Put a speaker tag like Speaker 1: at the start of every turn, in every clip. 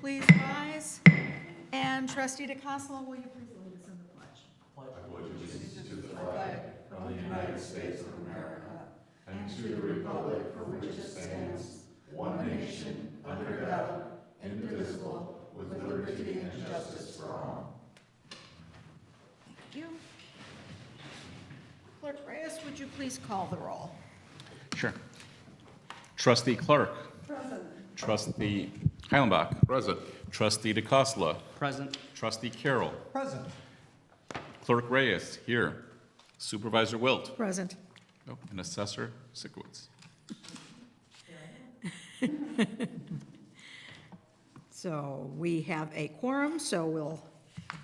Speaker 1: please rise? And Trustee DeCassola, will you please lead us in the pledge? Thank you. Clerk Reyes, would you please call the roll?
Speaker 2: Sure. Trustee Clark.
Speaker 1: Present.
Speaker 2: Trustee Heilenbach.
Speaker 3: Present.
Speaker 2: Trustee DeCassola.
Speaker 4: Present.
Speaker 2: Trustee Carroll.
Speaker 4: Present.
Speaker 2: Clerk Reyes, here. Supervisor Wilt.
Speaker 1: Present.
Speaker 2: Oh, and Assessor Sikowitz.
Speaker 1: So we have a quorum, so we'll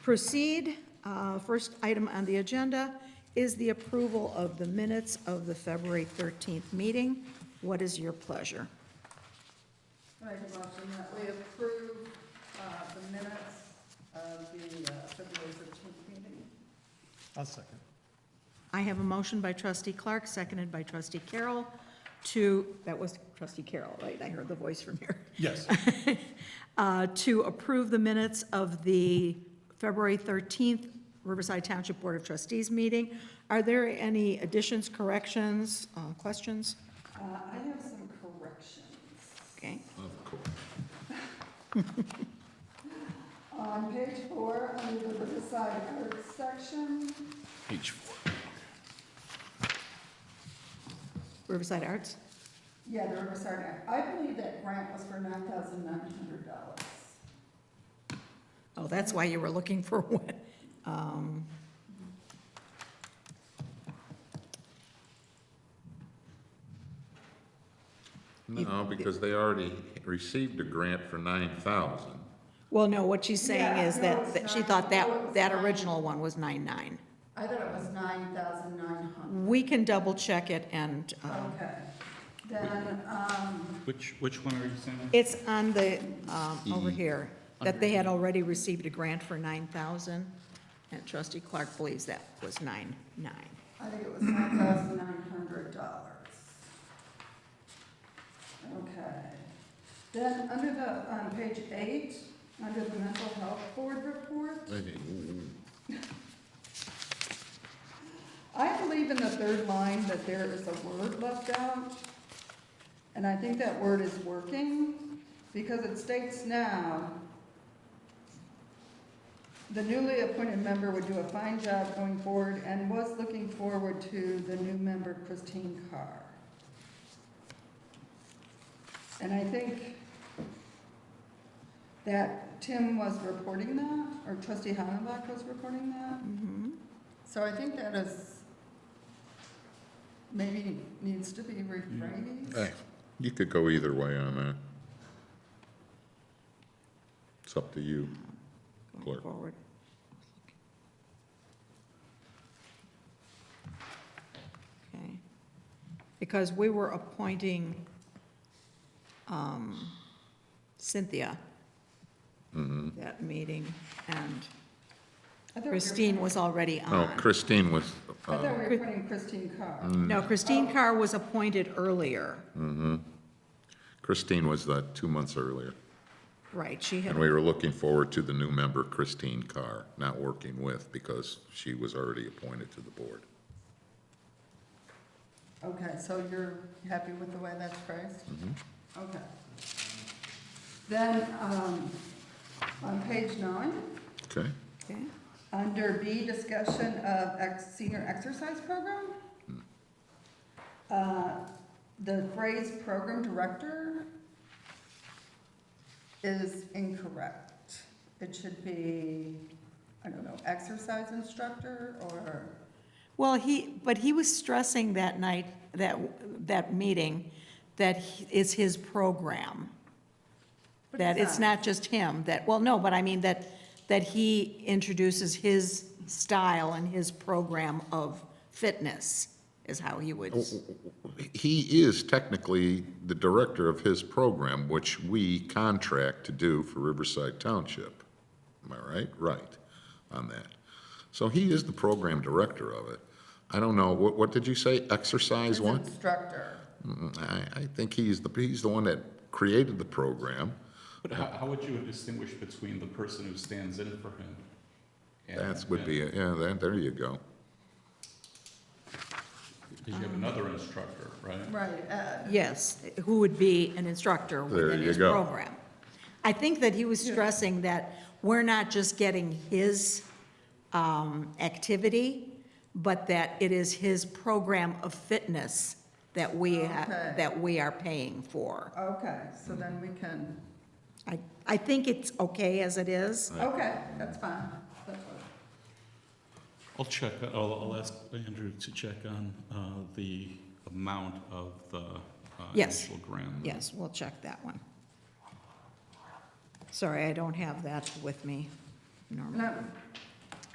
Speaker 1: proceed. First item on the agenda is the approval of the minutes of the February 13th meeting. What is your pleasure?
Speaker 5: I make a motion that we approve the minutes of the February 13th meeting.
Speaker 4: I'll second.
Speaker 1: I have a motion by trustee Clark, seconded by trustee Carroll that was trustee Carroll, right? I heard the voice from here.
Speaker 4: Yes.
Speaker 1: To approve the minutes of the February 13th Riverside Township Board of Trustees meeting. Are there any additions, corrections, questions?
Speaker 5: I have some corrections.
Speaker 1: Okay.
Speaker 3: Of course.
Speaker 5: On page 4, under the Riverside Arts section,
Speaker 2: Page 4.
Speaker 1: Riverside Arts?
Speaker 5: yeah, the Riverside Art, I believe that grant was for $9,900.
Speaker 1: Oh, that's why you were looking for one.
Speaker 3: No, because they already received a grant for 9,000.
Speaker 1: Well, no, what she's saying
Speaker 5: Yeah,
Speaker 1: is
Speaker 5: no,
Speaker 1: that
Speaker 5: it's
Speaker 1: that she
Speaker 5: not.
Speaker 1: thought
Speaker 5: No, it's
Speaker 1: that
Speaker 5: not.
Speaker 1: original one was 9.9.
Speaker 5: I thought it was 9,900.
Speaker 1: We can double check it and,
Speaker 5: Okay. Then,
Speaker 2: Which one are you saying?
Speaker 1: it's on the, over here, that they had already received a grant for 9,000, and trustee Clark believes that was 9.9.
Speaker 5: I think it was $9,900. Okay. Then under the, on page 8, under the mental health board report, I believe in the third line that there is a word left out. And I think that word is working, because it states now, the newly appointed member would do a fine job going forward and was looking forward to the new member, Christine Carr. And I think that Tim was reporting that, or trustee Heilenbach was reporting that. So I think that is, maybe needs to be rephrased.
Speaker 3: Hey, you could go either way on that. It's up to you,
Speaker 1: Going
Speaker 3: Clerk.
Speaker 1: forward. Okay. Because we were appointing Cynthia that meeting, and
Speaker 5: I thought we were
Speaker 1: Christine
Speaker 5: putting-
Speaker 1: was already
Speaker 3: No,
Speaker 1: on.
Speaker 3: Christine was,
Speaker 5: I thought we were putting Christine Carr.
Speaker 1: No, Christine Carr was appointed earlier.
Speaker 3: Christine was 2 months earlier.
Speaker 1: Right, she had,
Speaker 3: And we were looking forward to the new member, Christine Carr, not working with, because she was already appointed to the board.
Speaker 5: Okay, so you're happy with the way that's phrased? Okay. Then, on page 9,
Speaker 3: Okay?
Speaker 1: okay,
Speaker 5: under B, discussion of senior exercise program, the phrase program director is incorrect. It should be, I don't know, exercise instructor or,
Speaker 1: well, but he was stressing that night, that meeting, that it's his program.
Speaker 5: But
Speaker 1: That
Speaker 5: it's
Speaker 1: it's
Speaker 5: not.
Speaker 1: not just him, that, well, no, but I mean that he introduces his style and his program of fitness, is how he would,
Speaker 3: He is technically the director of his program, which we contract to do for Riverside Township. Am I right? Right, on that. So he is the program director of it. I don't know, what did you say, exercise
Speaker 5: is
Speaker 3: what?
Speaker 5: instructor.
Speaker 3: I think he's the one that created the program.
Speaker 2: But how would you distinguish between the person who stands in for him?
Speaker 3: That would be, there you go.
Speaker 2: Because you have another instructor, right?
Speaker 5: Right, Ed.
Speaker 1: Yes, who would be an instructor
Speaker 3: There
Speaker 1: within
Speaker 3: you
Speaker 1: his
Speaker 3: go.
Speaker 1: program. I think that he was stressing that we're not just getting his activity, but that it is his program of fitness that
Speaker 5: Okay.
Speaker 1: that we are paying for.
Speaker 5: Okay, so then we can,
Speaker 1: I think it's okay as it is.
Speaker 5: okay, that's fine. That's fine.
Speaker 2: I'll check, I'll ask Andrew to check on the amount of the
Speaker 1: Yes.
Speaker 2: initial grant.
Speaker 1: Yes, we'll check that one. Sorry, I don't have that with me normally.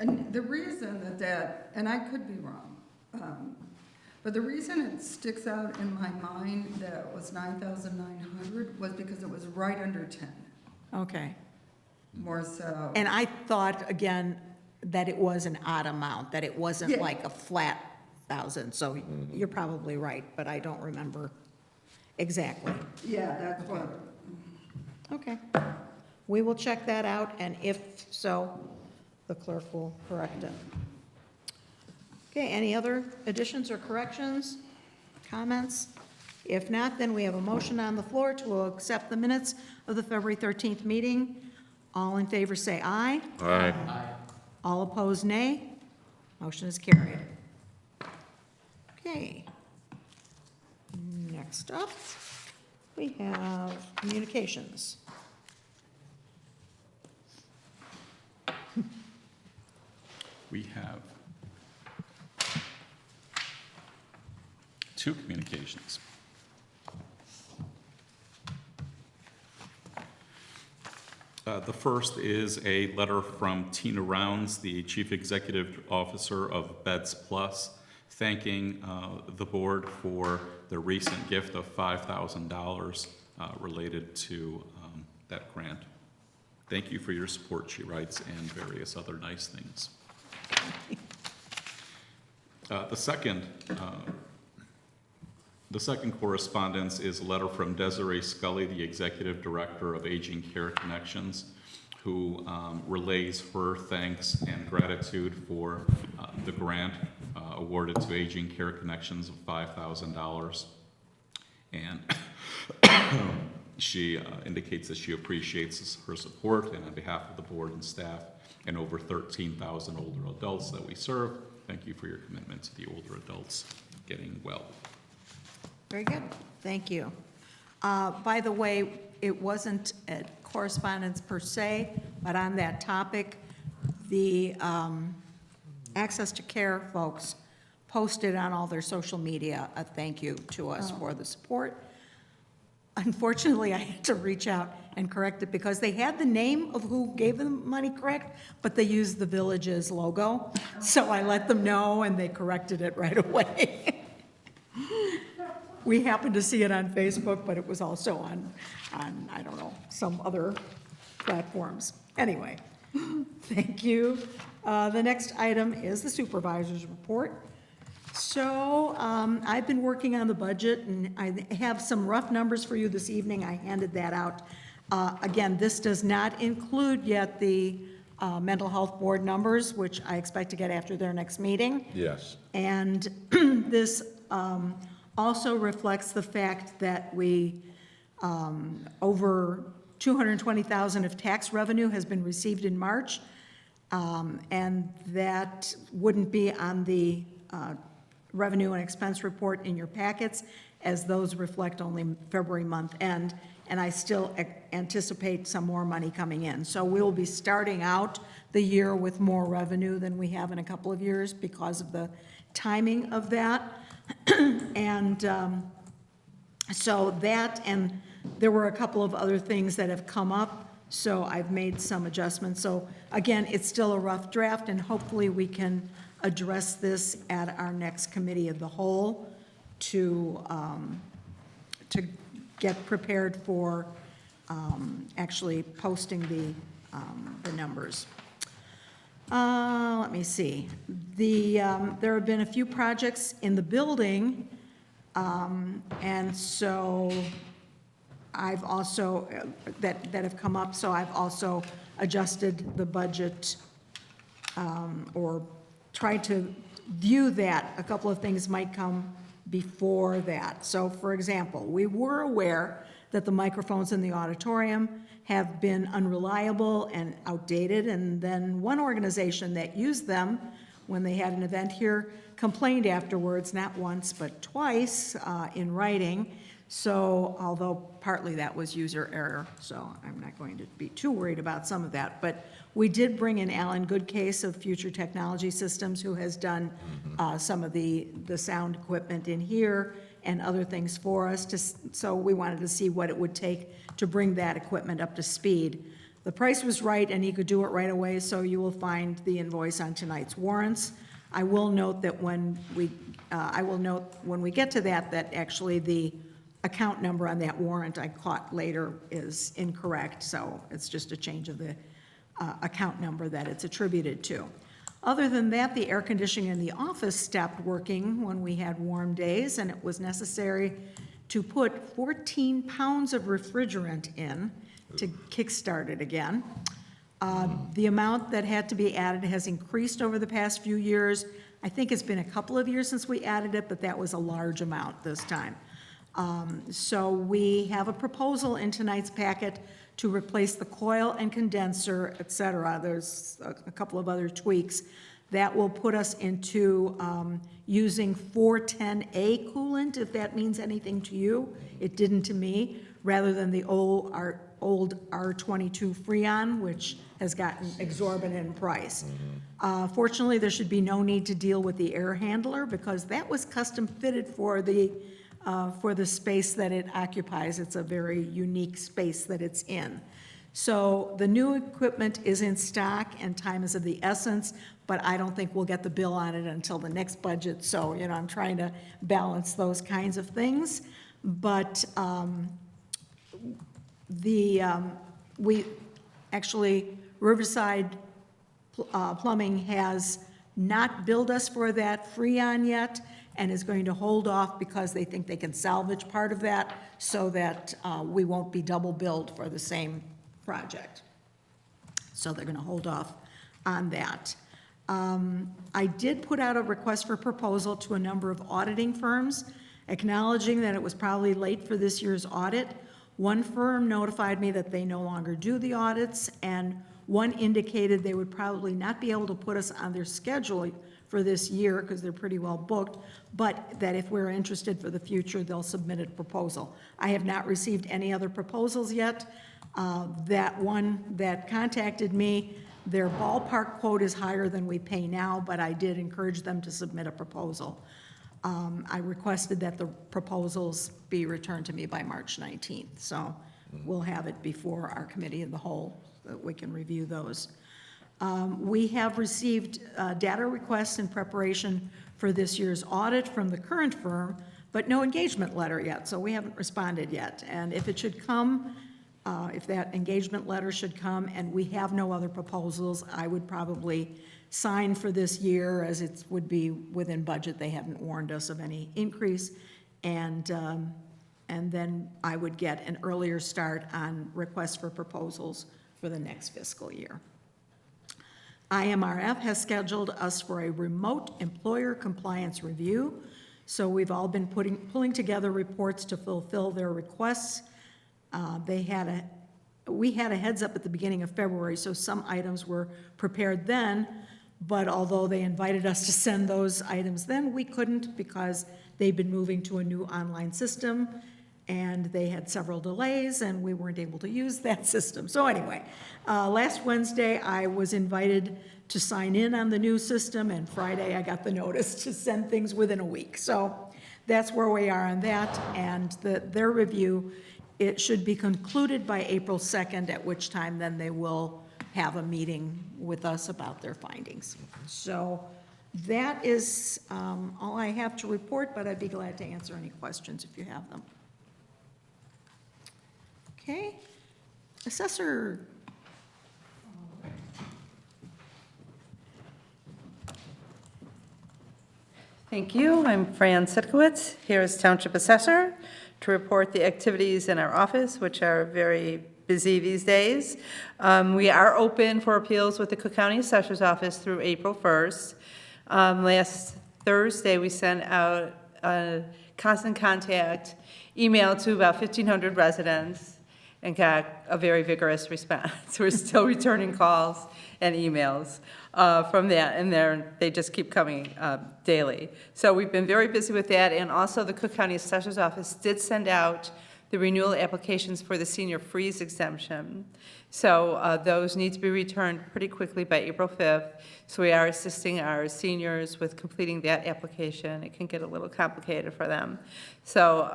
Speaker 5: And and the reason that, and I could be wrong, but the reason it sticks out in my mind that it was 9,900 was because it was right under 10,
Speaker 1: Okay.
Speaker 5: more so.
Speaker 1: And I thought, again, that it was an odd amount, that it wasn't
Speaker 5: Yeah.
Speaker 1: like a flat 1,000, so you're probably right, but I don't remember exactly.
Speaker 5: Yeah, that's what,
Speaker 1: Okay. We will check that out, and if so, the clerk will correct it. Okay, any other additions or corrections, comments? If not, then we have a motion on the floor to accept the minutes of the February 13th meeting. All in favor say aye.
Speaker 3: Aye.
Speaker 1: All opposed, nay. Motion is carried. Okay. Next up, we have communications.
Speaker 2: We have two communications. The first is a letter from Tina Rounds, the Chief Executive Officer of Beds Plus, thanking the board for the recent gift of $5,000 related to that grant. Thank you for your support, she writes, and various other nice things. The second correspondence is a letter from Desiree Scully, the Executive Director of Aging Care Connections, who relays her thanks and gratitude for the grant awarded to Aging Care Connections of $5,000. And she indicates that she appreciates her support, and on behalf of the board and staff and over 13,000 older adults that we serve, thank you for your commitment to the older adults getting well.
Speaker 1: Very good, thank you. By the way, it wasn't a correspondence per se, but on that topic, the Access to Care folks posted on all their social media a thank you to us for the support. Unfortunately, I had to reach out and correct it because they had the name of who gave them money correct, but they used the village's logo. So I let them know, and they corrected it right away. We happened to see it on Facebook, but it was also on I don't know, some other platforms. Anyway, thank you. The next item is the supervisor's report. So I've been working on the budget, and I have some rough numbers for you this evening. I handed that out. Again, this does not include yet the mental health board numbers, which I expect to get after their next meeting.
Speaker 3: Yes.
Speaker 1: And this also reflects the fact that we, over $220,000 of tax revenue has been received in March, and that wouldn't be on the revenue and expense report in your packets, as those reflect only February month end, and I still anticipate some more money coming in. So we'll be starting out the year with more revenue than we have in a couple of years because of the timing of that. And so that, and there were a couple of other things that have come up, so I've made some adjustments. So again, it's still a rough draft, and hopefully we can address this at our next committee of the whole to get prepared for actually posting the numbers. Let me see. There have been a few projects in the building, and so I've also, that have come up, so I've also adjusted the budget or tried to view that. A couple of things might come before that. So, for example, we were aware that the microphones in the auditorium have been unreliable and outdated, and then one organization that used them when they had an event here complained afterwards, not once but twice in writing. So, although partly that was user error, so I'm not going to be too worried about some of that. But we did bring in Alan Goodcase of Future Technology Systems, who has done some of the sound equipment in here and other things for us, so we wanted to see what it would take to bring that equipment up to speed. The price was right, and he could do it right away, so you will find the invoice on tonight's warrants. I will note that when we get to that, that actually the account number on that warrant I caught later is incorrect, so it's just a change of the account number that it's attributed to. Other than that, the air conditioning in the office stopped working when we had warm days, and it was necessary to put 14 pounds of refrigerant in to kickstart it again. The amount that had to be added has increased over the past few years. I think it's been a couple of years since we added it, but that was a large amount this time. So we have a proposal in tonight's packet to replace the coil and condenser, et cetera. There's a couple of other tweaks. That will put us into using 410A coolant, if that means anything to you. It didn't to me, rather than the old R22 Freon, which has gotten exorbitant in price. Fortunately, there should be no need to deal with the air handler, because that was custom fitted for the space that it occupies. It's a very unique space that it's in. So the new equipment is in stock and time is of the essence, but I don't think we'll get the bill on it until the next budget. So, I'm trying to balance those kinds of things. But Riverside Plumbing has not billed us for that Freon yet, and is going to hold off because they think they can salvage part of that so that we won't be double billed for the same project. So they're gonna hold off on that. I did put out a request for proposal to a number of auditing firms, acknowledging that it was probably late for this year's audit. One firm notified me that they no longer do the audits, and one indicated they would probably not be able to put us on their schedule for this year because they're pretty well booked, but that if we're interested for the future, they'll submit a proposal. I have not received any other proposals yet. That one that contacted me, their ballpark quote is higher than we pay now, but I did encourage them to submit a proposal. I requested that the proposals be returned to me by March 19th, so we'll have it before our committee of the whole, so that we can review those. We have received data requests in preparation for this year's audit from the current firm, but no engagement letter yet, so we haven't responded yet. And if it should come, if that engagement letter should come and we have no other proposals, I would probably sign for this year, as it would be within budget. They haven't warned us of any increase. And then I would get an earlier start on requests for proposals for the next fiscal year. IMRF has scheduled us for a remote employer compliance review. So we've all been pulling together reports to fulfill their requests. We had a heads up at the beginning of February, so some items were prepared then, but although they invited us to send those items then, we couldn't because they've been moving to a new online system, and they had several delays, and we weren't able to use that system. So anyway, last Wednesday, I was invited to sign in on the new system, and Friday, I got the notice to send things within a week. So that's where we are on that, and their review, it should be concluded by April 2nd, at which time then they will have a meeting with us about their findings. So that is all I have to report, but I'd be glad to answer any questions if you have them. Okay, Assessor.
Speaker 4: Thank you. I'm Fran Sitkowitz, here as Township Assessor, to report the activities in our office, which are very busy these days. We are open for appeals with the Cook County Assessor's Office through April 1st. Last Thursday, we sent out a constant contact email to about 1,500 residents and got a very vigorous response. We're still returning calls and emails from that, and they just keep coming daily. So we've been very busy with that, and also the Cook County Assessor's Office did send out the renewal applications for the senior freeze exemption. So those need to be returned pretty quickly by April 5th. So we are assisting our seniors with completing that application. It can get a little complicated for them. So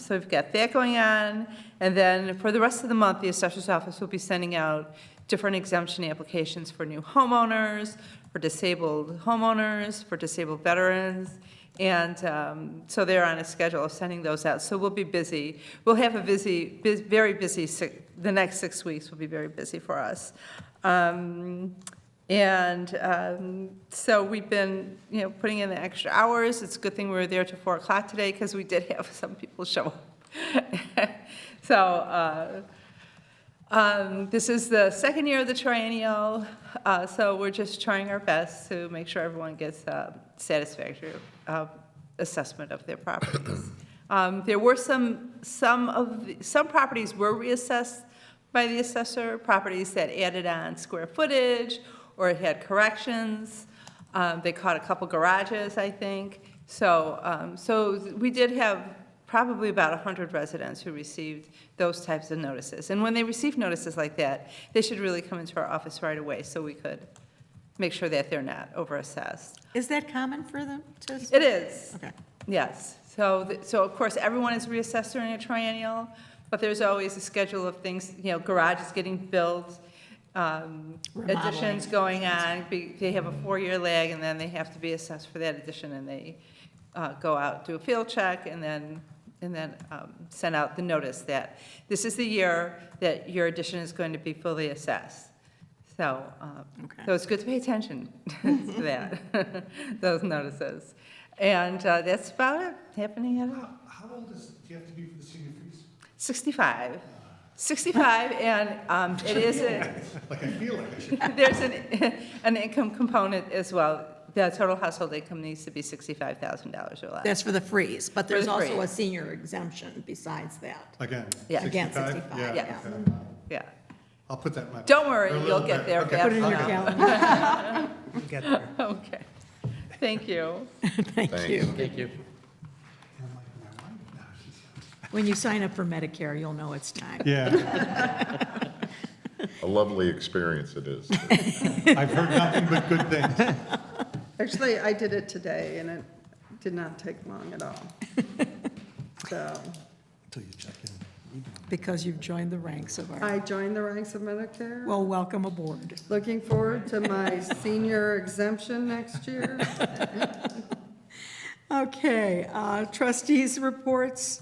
Speaker 4: we've got that going on. And then for the rest of the month, the Assessor's Office will be sending out different exemption applications for new homeowners, for disabled homeowners, for disabled veterans. And so they're on a schedule of sending those out. So we'll be busy. We'll have a very busy, the next 6 weeks will be very busy for us. So we've been, putting in the extra hours. It's a good thing we were there till 4 o'clock today because we did have some people show up. So this is the second year of the triennial, so we're just trying our best to make sure everyone gets satisfactory assessment of their properties. There were some properties were reassessed by the assessor, properties that added on square footage or had corrections. They caught a couple garages, I think. So we did have probably about 100 residents who received those types of notices. And when they receive notices like that, they should really come into our office right away so we could make sure that they're not overassessed.
Speaker 1: Is that common for them to?
Speaker 4: It is.
Speaker 1: Okay.
Speaker 4: Yes. So of course, everyone is reassessed during a triennial, but there's always a schedule of things, garages getting built, additions going on. They have a 4-year lag, and then they have to be assessed for that addition, and they go out, do a field check, and then send out the notice that this is the year that your addition is going to be fully assessed. So, so it's good to pay attention to that, those notices. And that's about it happening at all.
Speaker 6: How old do you have to be for the senior freeze?
Speaker 4: 65. 65, and it is
Speaker 6: Like I feel like I should.
Speaker 4: there's an income component as well. The total household income needs to be $65,000 or less.
Speaker 1: That's for the freeze, but there's
Speaker 4: the
Speaker 1: also
Speaker 4: freeze.
Speaker 1: a senior exemption besides that.
Speaker 6: Again,
Speaker 4: Yeah.
Speaker 1: Again,
Speaker 6: 65?
Speaker 1: 65,
Speaker 4: yeah.
Speaker 6: okay.
Speaker 4: Yeah.
Speaker 6: I'll put that in my.
Speaker 4: Don't worry,
Speaker 6: or a
Speaker 4: you'll
Speaker 6: little
Speaker 4: get
Speaker 6: bit.
Speaker 4: there
Speaker 6: Okay.
Speaker 4: fast
Speaker 1: Put it in your
Speaker 4: enough.
Speaker 1: calendar.
Speaker 7: Get there.
Speaker 4: Okay. Thank you.
Speaker 1: Thank
Speaker 3: Thanks.
Speaker 1: you.
Speaker 7: Thank you.
Speaker 6: I'm like, my wife now, she's-
Speaker 1: When you sign up for Medicare, you'll know it's time.
Speaker 6: Yeah,
Speaker 3: A lovely experience it is.
Speaker 6: I've heard nothing but good things.
Speaker 8: Actually, I did it today, and it did not take long at all. So,
Speaker 6: Until you check in.
Speaker 1: Because you've joined the ranks of our,
Speaker 8: I joined the ranks of Medicare.
Speaker 1: well, welcome aboard.
Speaker 8: Looking forward to my senior exemption next year.
Speaker 1: Okay, trustees' reports.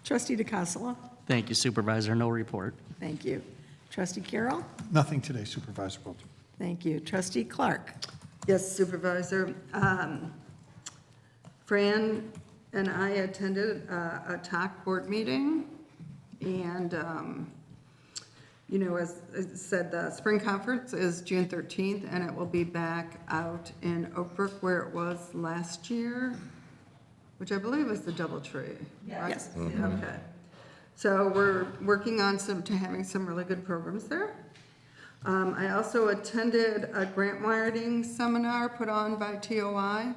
Speaker 1: Trustee DeCassola,
Speaker 7: Thank you, Supervisor. No report.
Speaker 1: thank you. Trustee Carroll,
Speaker 6: Nothing today, Supervisor Bolton.
Speaker 1: thank you. Trustee Clark,
Speaker 8: Yes, Supervisor. Fran and I attended a TAC board meeting, and, as I said, the spring conference is June 13th, and it will be back out in Oak Brook where it was last year, which I believe is the DoubleTree, right?
Speaker 1: Yes.
Speaker 8: Okay. So we're working on having some really good programs there. I also attended a grant writing seminar put on by TOI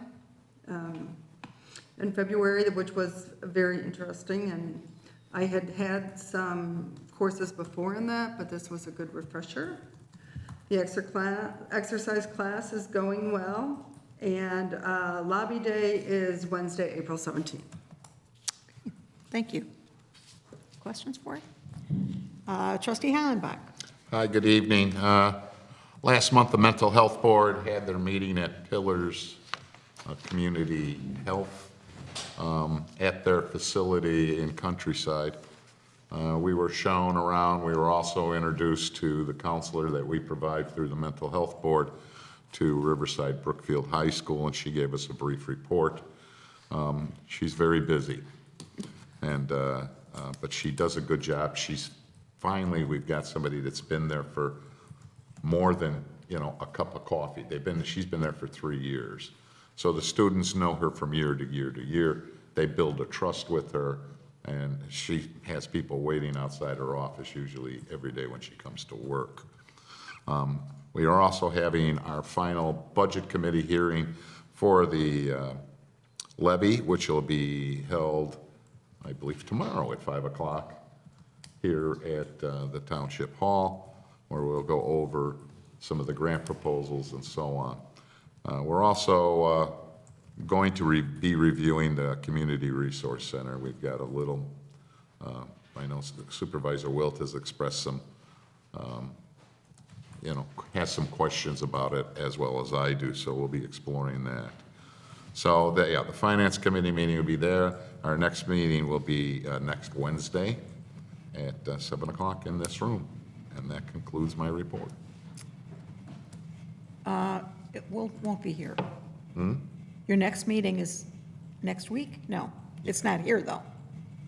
Speaker 8: in February, which was very interesting, and I had had some courses before in that, but this was a good refresher. The exercise class is going well, and lobby day is Wednesday, April 17th.
Speaker 1: thank you. Questions for you? Trustee Hollenbach,
Speaker 3: Hi, good evening. Last month, the Mental Health Board had their meeting at Pillars Community Health at their facility in Countryside. We were shown around. We were also introduced to the counselor that we provide through the Mental Health Board to Riverside Brookfield High School, and she gave us a brief report. She's very busy, and, but she does a good job. Finally, we've got somebody that's been there for more than, a cup of coffee. She's been there for 3 years. So the students know her from year to year to year. They build a trust with her, and she has people waiting outside her office usually every day when she comes to work. We are also having our final budget committee hearing for the levy, which will be held, I believe, tomorrow at 5 o'clock here at the Township Hall, where we'll go over some of the grant proposals and so on. We're also going to be reviewing the Community Resource Center. We've got a little, I know Supervisor Wilt has expressed some, has some questions about it as well as I do, so we'll be exploring that. So, the Finance Committee meeting will be there. Our next meeting will be next Wednesday at 7 o'clock in this room. And that concludes my report.
Speaker 1: It won't be here. Your next meeting is next week? No, it's not here, though.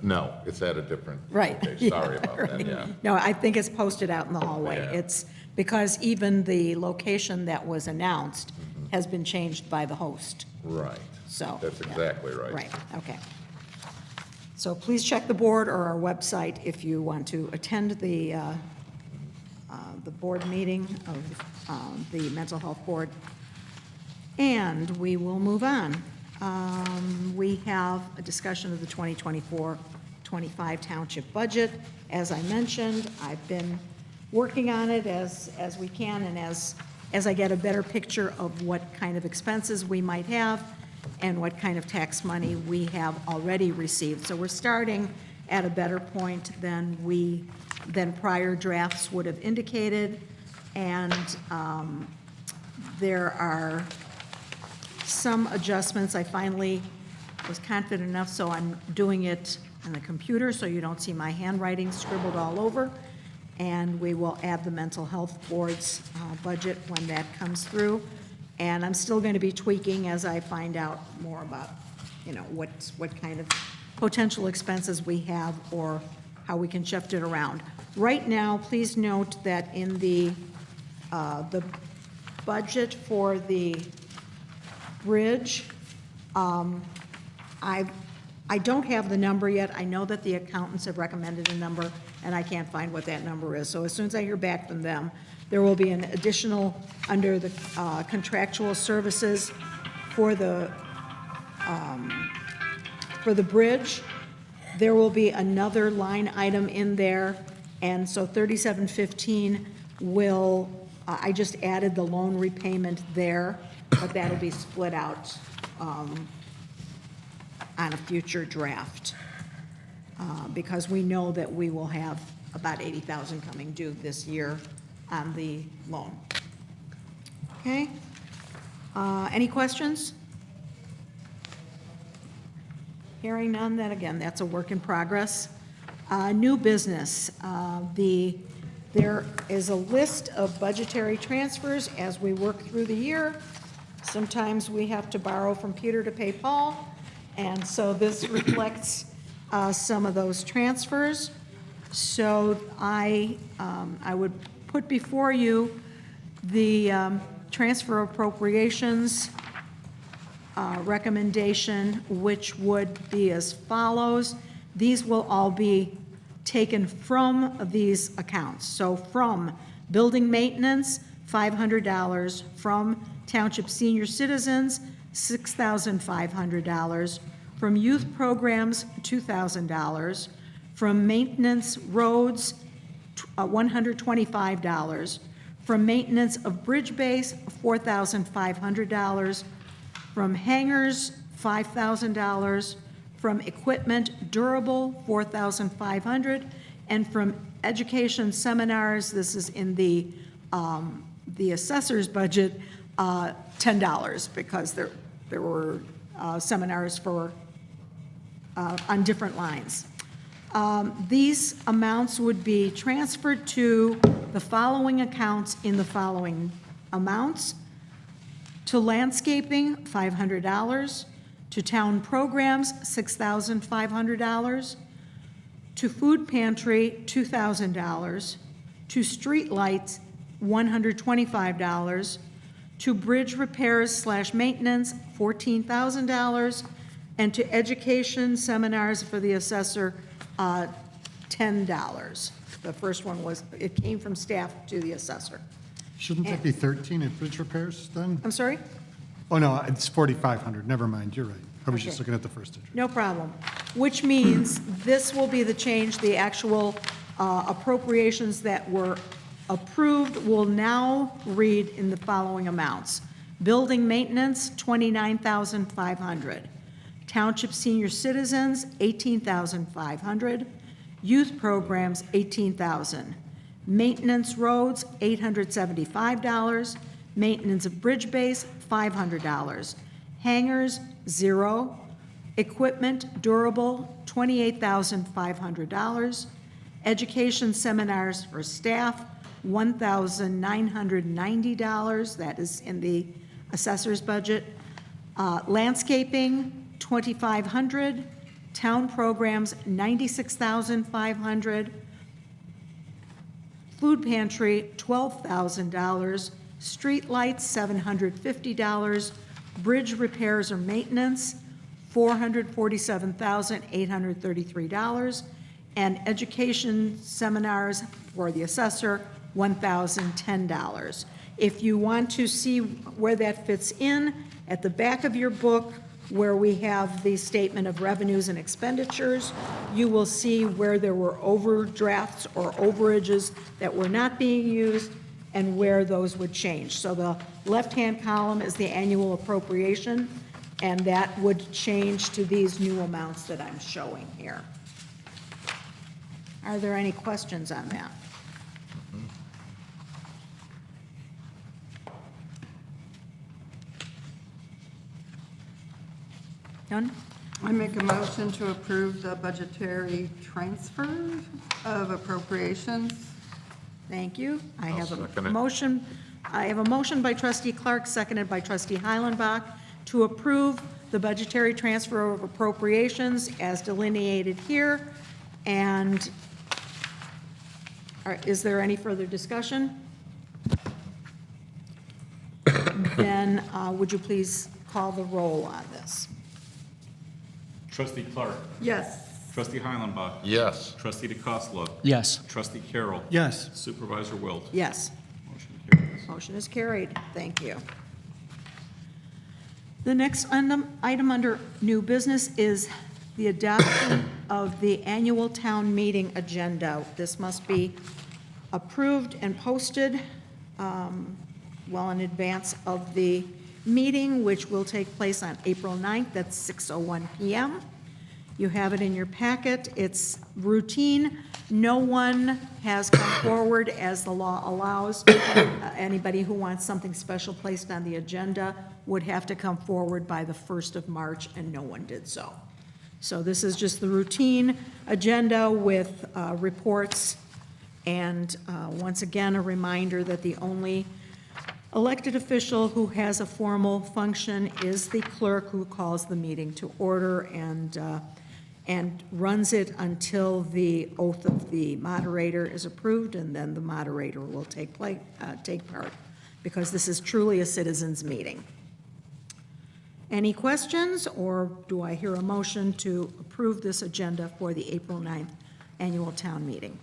Speaker 3: No, it's at a different.
Speaker 1: Right.
Speaker 3: Okay, sorry about that,
Speaker 1: Right.
Speaker 3: yeah.
Speaker 1: No, I think it's posted out in the hallway.
Speaker 3: Yeah.
Speaker 1: It's because even the location that was announced has been changed by the host,
Speaker 3: Right.
Speaker 1: so.
Speaker 3: That's
Speaker 1: yeah.
Speaker 3: exactly right.
Speaker 1: Right, okay. So please check the board or our website if you want to attend the board meeting of the Mental Health Board. And we will move on. We have a discussion of the 2024-25 township budget. As I mentioned, I've been working on it as we can, and as I get a better picture of what kind of expenses we might have and what kind of tax money we have already received. So we're starting at a better point than prior drafts would have indicated, and there are some adjustments. I finally was confident enough, so I'm doing it on the computer, so you don't see my handwriting scribbled all over. And we will add the mental health board's budget when that comes through. And I'm still going to be tweaking as I find out more about, what kind of potential expenses we have or how we can shift it around. Right now, please note that in the budget for the bridge, I don't have the number yet. I know that the accountants have recommended a number, and I can't find what that number is. So as soon as I hear back from them, there will be an additional, under the contractual services for the bridge, there will be another line item in there, and so 3715 will, I just added the loan repayment there, but that'll be split out on a future draft, because we know that we will have about 80,000 coming due this year on the loan. Okay? Any questions? Hearing none, then again, that's a work in progress. New business. There is a list of budgetary transfers as we work through the year. Sometimes we have to borrow from Peter to pay Paul, and so this reflects some of those transfers. So I would put before you the transfer appropriations recommendation, which would be as follows. These will all be taken from these accounts. So from building maintenance, $500, from Township Senior Citizens, $6,500, from youth programs, $2,000, from maintenance roads, $125, from maintenance of bridge base, $4,500, from hangars, $5,000, from equipment durable, $4,500, and from education seminars, this is in the assessor's budget, $10, because there were seminars for, on different lines. These amounts would be transferred to the following accounts in the following amounts. To landscaping, $500. To town programs, $6,500. To food pantry, $2,000. To street lights, $125. To bridge repairs/maintenance, $14,000. And to education seminars for the assessor, $10. The first one was, it came from staff to the assessor.
Speaker 6: Shouldn't that be 13 at bridge repairs then?
Speaker 1: I'm sorry?
Speaker 6: Oh, no, it's 4,500. Never mind, you're right. I was just
Speaker 1: Okay.
Speaker 6: looking at the first digit.
Speaker 1: No problem. Which means this will be the change, the actual appropriations that were approved will now read in the following amounts. Building maintenance, $29,500. Township senior citizens, $18,500. Youth programs, $18,000. Maintenance roads, $875. Maintenance of bridge base, $500. Hangars, $0. Equipment durable, $28,500. Education seminars for staff, $1,990. That is in the assessor's budget. Landscaping, $2,500. Town programs, $96,500. Food pantry, $12,000. Street lights, $750. Bridge repairs or maintenance, $447,833. And education seminars for the assessor, $1,010. If you want to see where that fits in, at the back of your book, where we have the statement of revenues and expenditures, you will see where there were overdrafts or overages that were not being used and where those would change. So the left-hand column is the annual appropriation, and that would change to these new amounts that I'm showing here. Are there any questions on that? None?
Speaker 8: I make a motion to approve the budgetary transfer of appropriations.
Speaker 1: Thank you. I
Speaker 3: I'll
Speaker 1: have
Speaker 3: second
Speaker 1: a
Speaker 3: it.
Speaker 1: motion, I have a motion by trustee Clark, seconded by trustee Heilenbach, to approve the budgetary transfer of appropriations as delineated here. And is there any further discussion? Then would you please call the roll on this?
Speaker 2: Trustee Clark.
Speaker 8: Yes.
Speaker 2: Trustee Heilenbach.
Speaker 3: Yes.
Speaker 2: Trustee DeCosta.
Speaker 7: Yes.
Speaker 2: Trustee Carroll.
Speaker 6: Yes.
Speaker 2: Supervisor Wilt.
Speaker 1: Yes.
Speaker 2: Motion carries.
Speaker 1: Motion is carried. Thank you. The next item under new business is the adoption of the annual town meeting agenda. This must be approved and posted well in advance of the meeting, which will take place on April 9th at 6:01 PM. You have it in your packet. It's routine. No one has come forward, as the law allows. Anybody who wants something special placed on the agenda would have to come forward by the 1st of March, and no one did so. So this is just the routine agenda with reports. And once again, a reminder that the only elected official who has a formal function is the clerk, who calls the meeting to order and runs it until the oath of the moderator is approved, and then the moderator will take part, because this is truly a citizens' meeting. Any questions, or do I hear a motion to approve this agenda for the April 9th annual town meeting?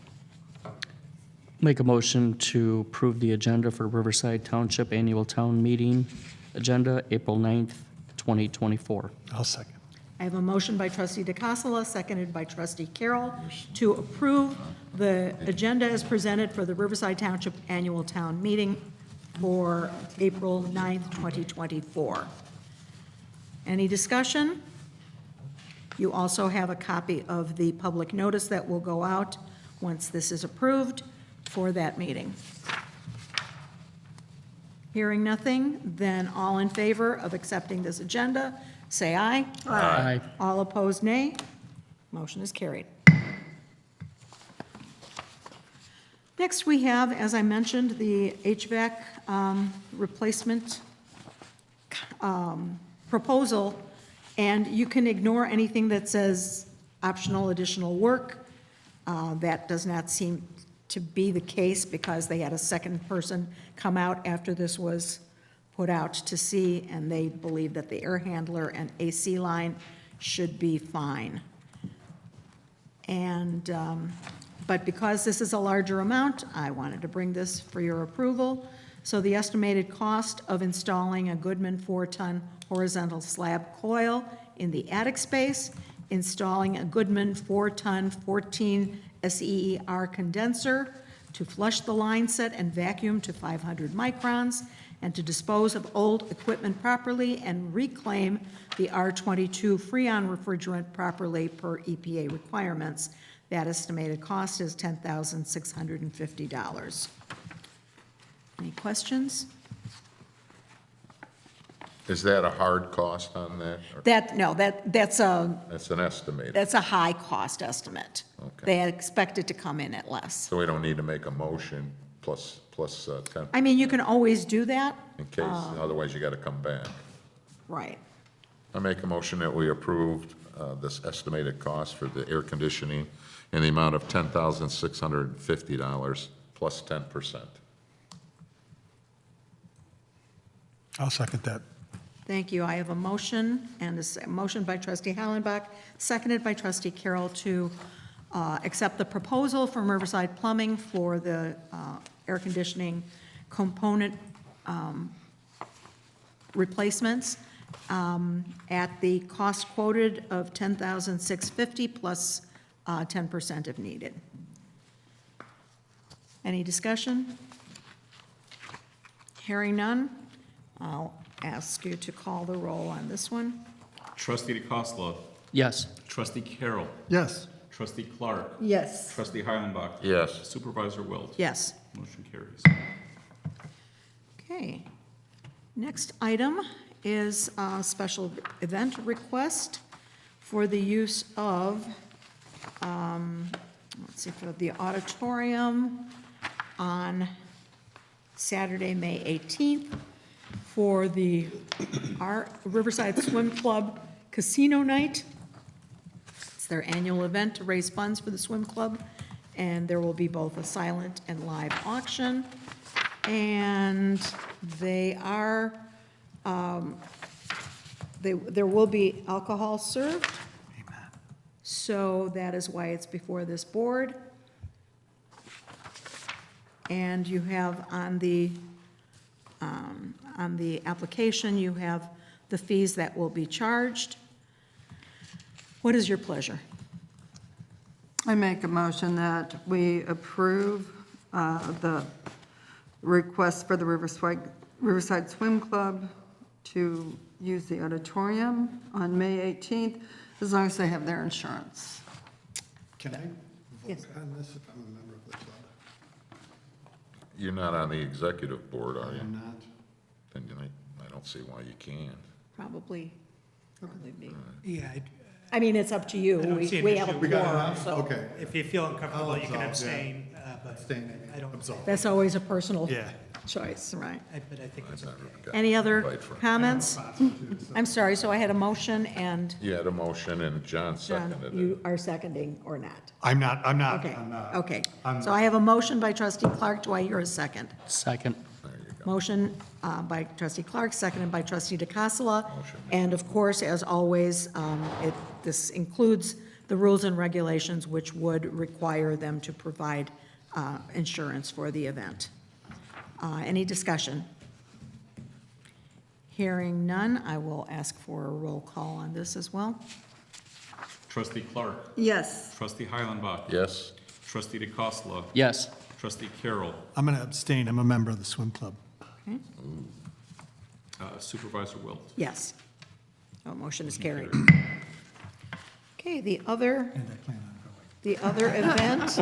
Speaker 7: Make a motion to approve the agenda for Riverside Township Annual Town Meeting Agenda, April 9th, 2024.
Speaker 6: I'll second.
Speaker 1: I have a motion by trustee DeCassola, seconded by trustee Carroll, to approve the agenda as presented for the Riverside Township Annual Town Meeting for April 9th, 2024. Any discussion? You also have a copy of the public notice that will go out once this is approved for that meeting. Hearing nothing, then all in favor of accepting this agenda, say aye.
Speaker 7: Aye.
Speaker 1: All opposed, nay. Motion is carried. Next, we have, as I mentioned, the HVAC replacement proposal, and you can ignore anything that says optional additional work. That does not seem to be the case because they had a second person come out after this was put out to sea, and they believe that the air handler and AC line should be fine. And, but because this is a larger amount, I wanted to bring this for your approval. So the estimated cost of installing a Goodman 4-ton horizontal slab coil in the attic space, installing a Goodman 4-ton 14 SEER condenser to flush the line set and vacuum to 500 microns, and to dispose of old equipment properly and reclaim the R22 Freon refrigerant properly per EPA requirements. That estimated cost is $10,650. Any questions?
Speaker 3: Is that a hard cost on that? Or
Speaker 1: That's
Speaker 3: that's an estimate,
Speaker 1: a high-cost estimate.
Speaker 3: Okay.
Speaker 1: They expect it to come in at less.
Speaker 3: so we don't need to make a motion plus 10,
Speaker 1: I mean, you can always do that,
Speaker 3: in case, otherwise you got to come back.
Speaker 1: right.
Speaker 3: I make a motion that we approved this estimated cost for the air conditioning in the amount of $10,650 plus 10%.
Speaker 6: I'll second that.
Speaker 1: Thank you. I have a motion, and a motion by trustee Hollenbach, seconded by trustee Carroll to accept the proposal from Riverside Plumbing for the air conditioning component replacements at the cost quoted of $10,650 plus 10% if needed. Any discussion? Hearing none, I'll ask you to call the roll on this one.
Speaker 2: Trustee DeCosta,
Speaker 7: Yes.
Speaker 2: trustee Carroll,
Speaker 6: Yes.
Speaker 2: trustee Clark,
Speaker 8: Yes.
Speaker 2: trustee Heilenbach.
Speaker 3: Yes.
Speaker 2: Supervisor Wilt.
Speaker 1: Yes.
Speaker 2: Motion carries.
Speaker 1: Okay. Next item is a special event request for the use of, let's see, for the auditorium on Saturday, May 18th, for the Riverside Swim Club Casino Night. It's their annual event to raise funds for the swim club, and there will be both a silent and live auction. And they are, there will be alcohol served. So that is why it's before this board. And you have on the application, you have the fees that will be charged. What is your pleasure?
Speaker 8: I make a motion that we approve the request for the Riverside Swim Club to use the auditorium on May 18th, as long as they have their insurance.
Speaker 6: Can I
Speaker 1: Yes.
Speaker 6: vote on this if I'm a member of the club?
Speaker 3: You're not on the executive board, are
Speaker 6: I
Speaker 3: you?
Speaker 6: am not.
Speaker 3: Then I don't see why you can.
Speaker 1: Probably be.
Speaker 9: Yeah,
Speaker 1: I mean, it's up to you.
Speaker 9: I don't see an
Speaker 1: We have a
Speaker 9: issue.
Speaker 6: We got
Speaker 1: quorum,
Speaker 6: enough?
Speaker 1: so
Speaker 6: Okay.
Speaker 9: if you feel uncomfortable,
Speaker 6: I'll
Speaker 9: you can
Speaker 6: absolve, yeah.
Speaker 9: abstain, but
Speaker 6: Abstain,
Speaker 9: I don't,
Speaker 6: absolve.
Speaker 1: that's always a personal
Speaker 6: Yeah.
Speaker 1: choice, right?
Speaker 9: but I think it's okay.
Speaker 1: Any other
Speaker 3: Invite for-
Speaker 1: comments? I'm sorry, so I had a motion, and
Speaker 3: You had a motion and John
Speaker 1: John,
Speaker 3: seconded it.
Speaker 1: you are seconding or not?
Speaker 6: I'm not.
Speaker 1: Okay,
Speaker 6: I'm not.
Speaker 1: okay.
Speaker 6: I'm
Speaker 1: So I have a motion by trustee Clark. Do I hear a second?
Speaker 7: Second.
Speaker 3: There you go.
Speaker 1: Motion by trustee Clark, seconded by trustee DeCassola.
Speaker 3: Motion.
Speaker 1: And of course, as always, this includes the rules and regulations which would require them to provide insurance for the event. Any discussion? Hearing none, I will ask for a roll call on this as well.
Speaker 2: Trustee Clark,
Speaker 8: Yes.
Speaker 2: trustee Heilenbach.
Speaker 3: Yes?
Speaker 2: Trustee DeCosta,
Speaker 7: Yes.
Speaker 2: trustee Carroll,
Speaker 6: I'm going to abstain. I'm a member of the swim club.
Speaker 1: Okay?
Speaker 2: supervisor Wilt.
Speaker 1: Yes. Oh, motion is carried. Okay, the other
Speaker 6: And I plan on going.
Speaker 1: The other event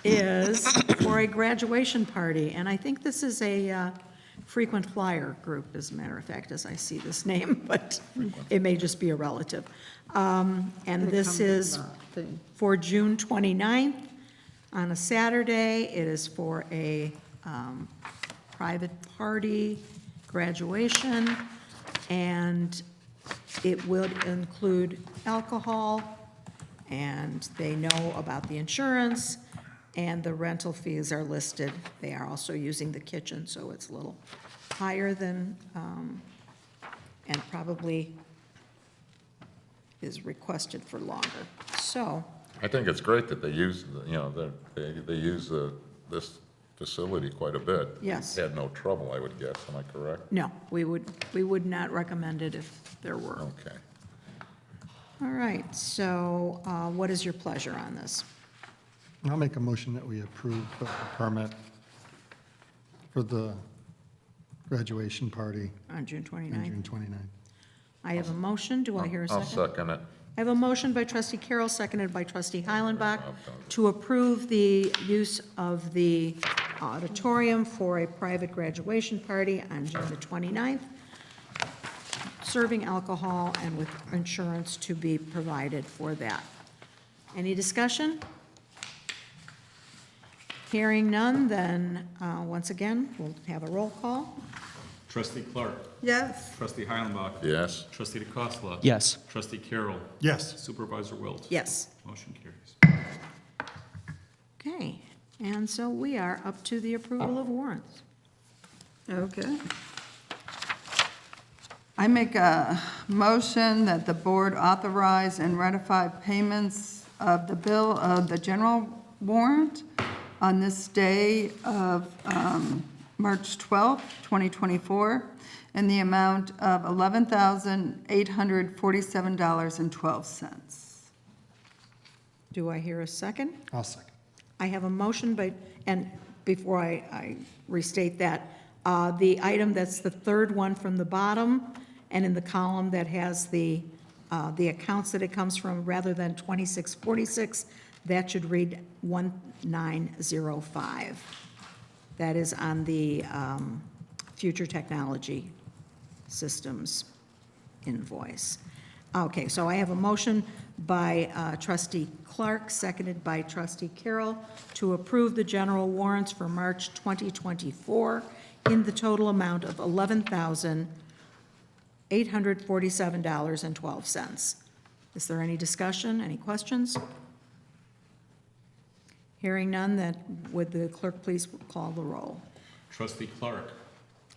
Speaker 1: is for a graduation party, and I think this is a frequent flyer group, as a matter of fact, as I see this name, but it may just be a relative. And this is for June 29th on a Saturday. It is for a private party graduation, and it would include alcohol, and they know about the insurance, and the rental fees are listed. They are also using the kitchen, so it's a little higher than, and probably is requested for longer. So,
Speaker 3: I think it's great that they use, they use this facility quite a bit.
Speaker 1: Yes.
Speaker 3: Had no trouble, I would guess, am I correct?
Speaker 1: no, we would not recommend it if there were.
Speaker 3: Okay.
Speaker 1: All right, so what is your pleasure on this?
Speaker 6: I'll make a motion that we approve the permit for the graduation party
Speaker 1: On June
Speaker 6: on
Speaker 1: 29th?
Speaker 6: June 29th.
Speaker 1: I have a motion, do I hear a
Speaker 3: I'll
Speaker 1: second?
Speaker 3: second it.
Speaker 1: I have a motion by trustee Carroll, seconded by trustee Heilenbach, to approve the use of the auditorium for a private graduation party on June the 29th, serving alcohol and with insurance to be provided for that. Any discussion? Hearing none, then, once again, we'll have a roll call.
Speaker 2: Trustee Clark.
Speaker 8: Yes,
Speaker 2: Trustee Heilenbach.
Speaker 3: Yes?
Speaker 2: Trustee DeCosta.
Speaker 7: Yes.
Speaker 2: Trustee Carroll.
Speaker 6: Yes,
Speaker 2: Supervisor Wilt.
Speaker 1: Yes.
Speaker 2: Motion carries.
Speaker 1: Okay, and so we are up to the approval of warrants.
Speaker 8: okay. I make a motion that the board authorize and ratify payments of the bill of the general warrant on this day of March 12th, 2024, in the amount of $11,847.12.
Speaker 1: Do I hear a second?
Speaker 6: I'll second.
Speaker 1: I have a motion, and before I restate that, the item that's the third one from the bottom, and in the column that has the accounts that it comes from, rather than 2646, that should read 1905. That is on the Future Technology Systems invoice. Okay, so I have a motion by trustee Clark, seconded by trustee Carroll, to approve the general warrants for March 2024 in the total amount of $11,847.12. Is there any discussion, any questions? Hearing none, then would the clerk please call the roll?
Speaker 2: Trustee Clark.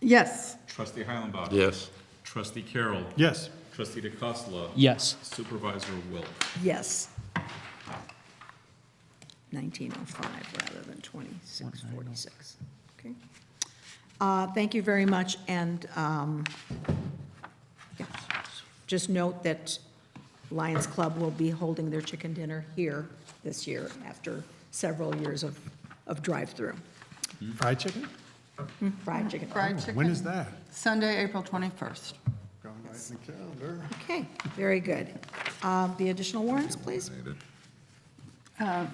Speaker 8: Yes,
Speaker 2: Trustee Heilenbach.
Speaker 3: Yes.
Speaker 2: Trustee Carroll.
Speaker 6: Yes,
Speaker 2: Trustee DeCosta.
Speaker 7: Yes.
Speaker 2: Supervisor Wilt.
Speaker 1: Yes. 1905 rather than 2646. Okay. Thank you very much, and yeah, just note that Lions Club will be holding their chicken dinner here this year after several years of drive-through.
Speaker 6: fried chicken?
Speaker 1: Fried chicken.
Speaker 8: fried chicken.
Speaker 6: When is that?
Speaker 8: Sunday, April 21st.
Speaker 6: Going right in the calendar.
Speaker 1: Okay, very good. The additional warrants, please.
Speaker 3: Go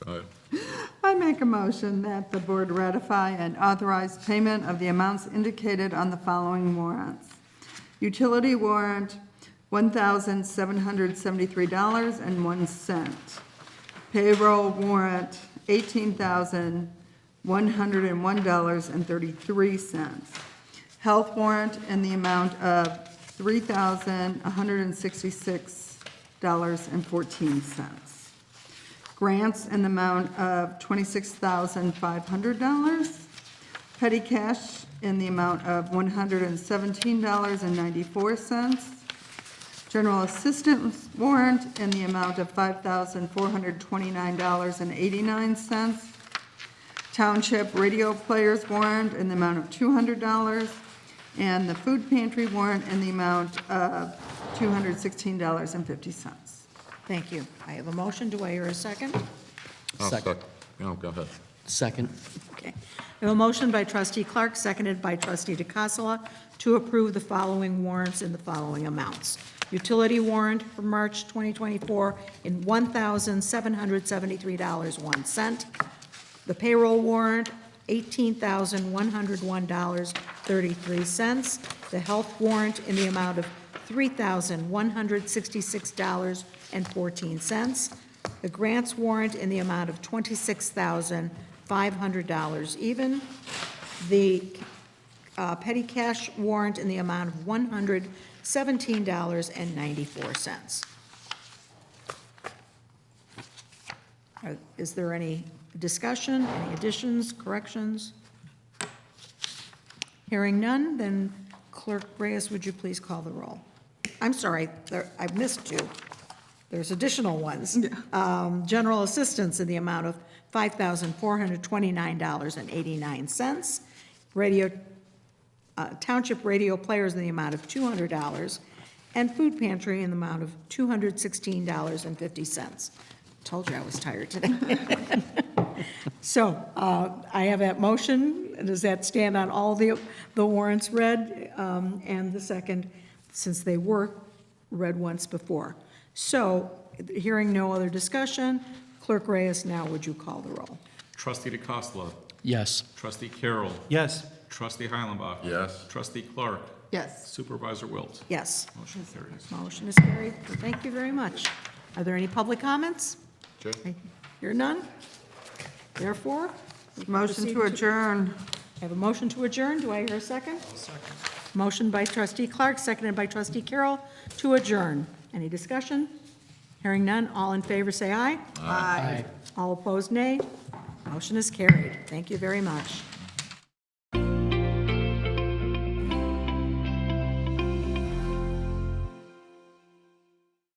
Speaker 3: ahead.
Speaker 8: I make a motion that the board ratify and authorize payment of the amounts indicated on the following warrants. Utility warrant, $1,773.01. Payroll warrant, $18,101.33. Health warrant in the amount of $3,166.14. Grants in the amount of $26,500. Petty cash in the amount of $117.94. General assistance warrant in the amount of $5,429.89. Township radio players warrant in the amount of $200. And the food pantry warrant in the amount of $216.50.
Speaker 1: Thank you. I have a motion. Do I hear a second?
Speaker 3: I'll
Speaker 7: Second.
Speaker 3: No, go ahead.
Speaker 7: Second.
Speaker 1: Okay. I have a motion by trustee Clark, seconded by trustee DeCassola, to approve the following warrants in the following amounts. Utility warrant for March 2024 in $1,773.01. The payroll warrant, $18,101.33. The health warrant in the amount of $3,166.14. The grants warrant in the amount of $26,500 even. The petty cash warrant in the amount of $117.94. Is there any discussion, any additions, corrections? Hearing none, then Clerk Reyes, would you please call the roll? I'm sorry, I missed two. There's additional ones. General assistance in the amount of $5,429.89. Township radio players in the amount of $200, and food pantry in the amount of $216.50. Told you I was tired today. So I have that motion. Does that stand on all the warrants read? And the second, since they were read once before. So, hearing no other discussion, Clerk Reyes, now would you call the roll?
Speaker 2: Trustee DeCosta.
Speaker 7: Yes.
Speaker 2: Trustee Carroll.
Speaker 9: Yes.
Speaker 2: Trustee Heilenbach.
Speaker 3: Yes.
Speaker 2: Trustee Clark.
Speaker 8: Yes.
Speaker 2: Supervisor Wilt.
Speaker 1: Yes,
Speaker 2: Motion carries.
Speaker 1: motion is carried. Thank you very much. Are there any public comments?
Speaker 3: Okay.
Speaker 1: Hear none? Therefore,
Speaker 8: Motion to adjourn.
Speaker 1: I have a motion to adjourn. Do I hear a second? Motion by trustee Clark, seconded by trustee Carroll to adjourn. Any discussion? Hearing none, all in favor say aye.
Speaker 8: Aye.
Speaker 1: All opposed, nay. Motion is carried. Thank you very much.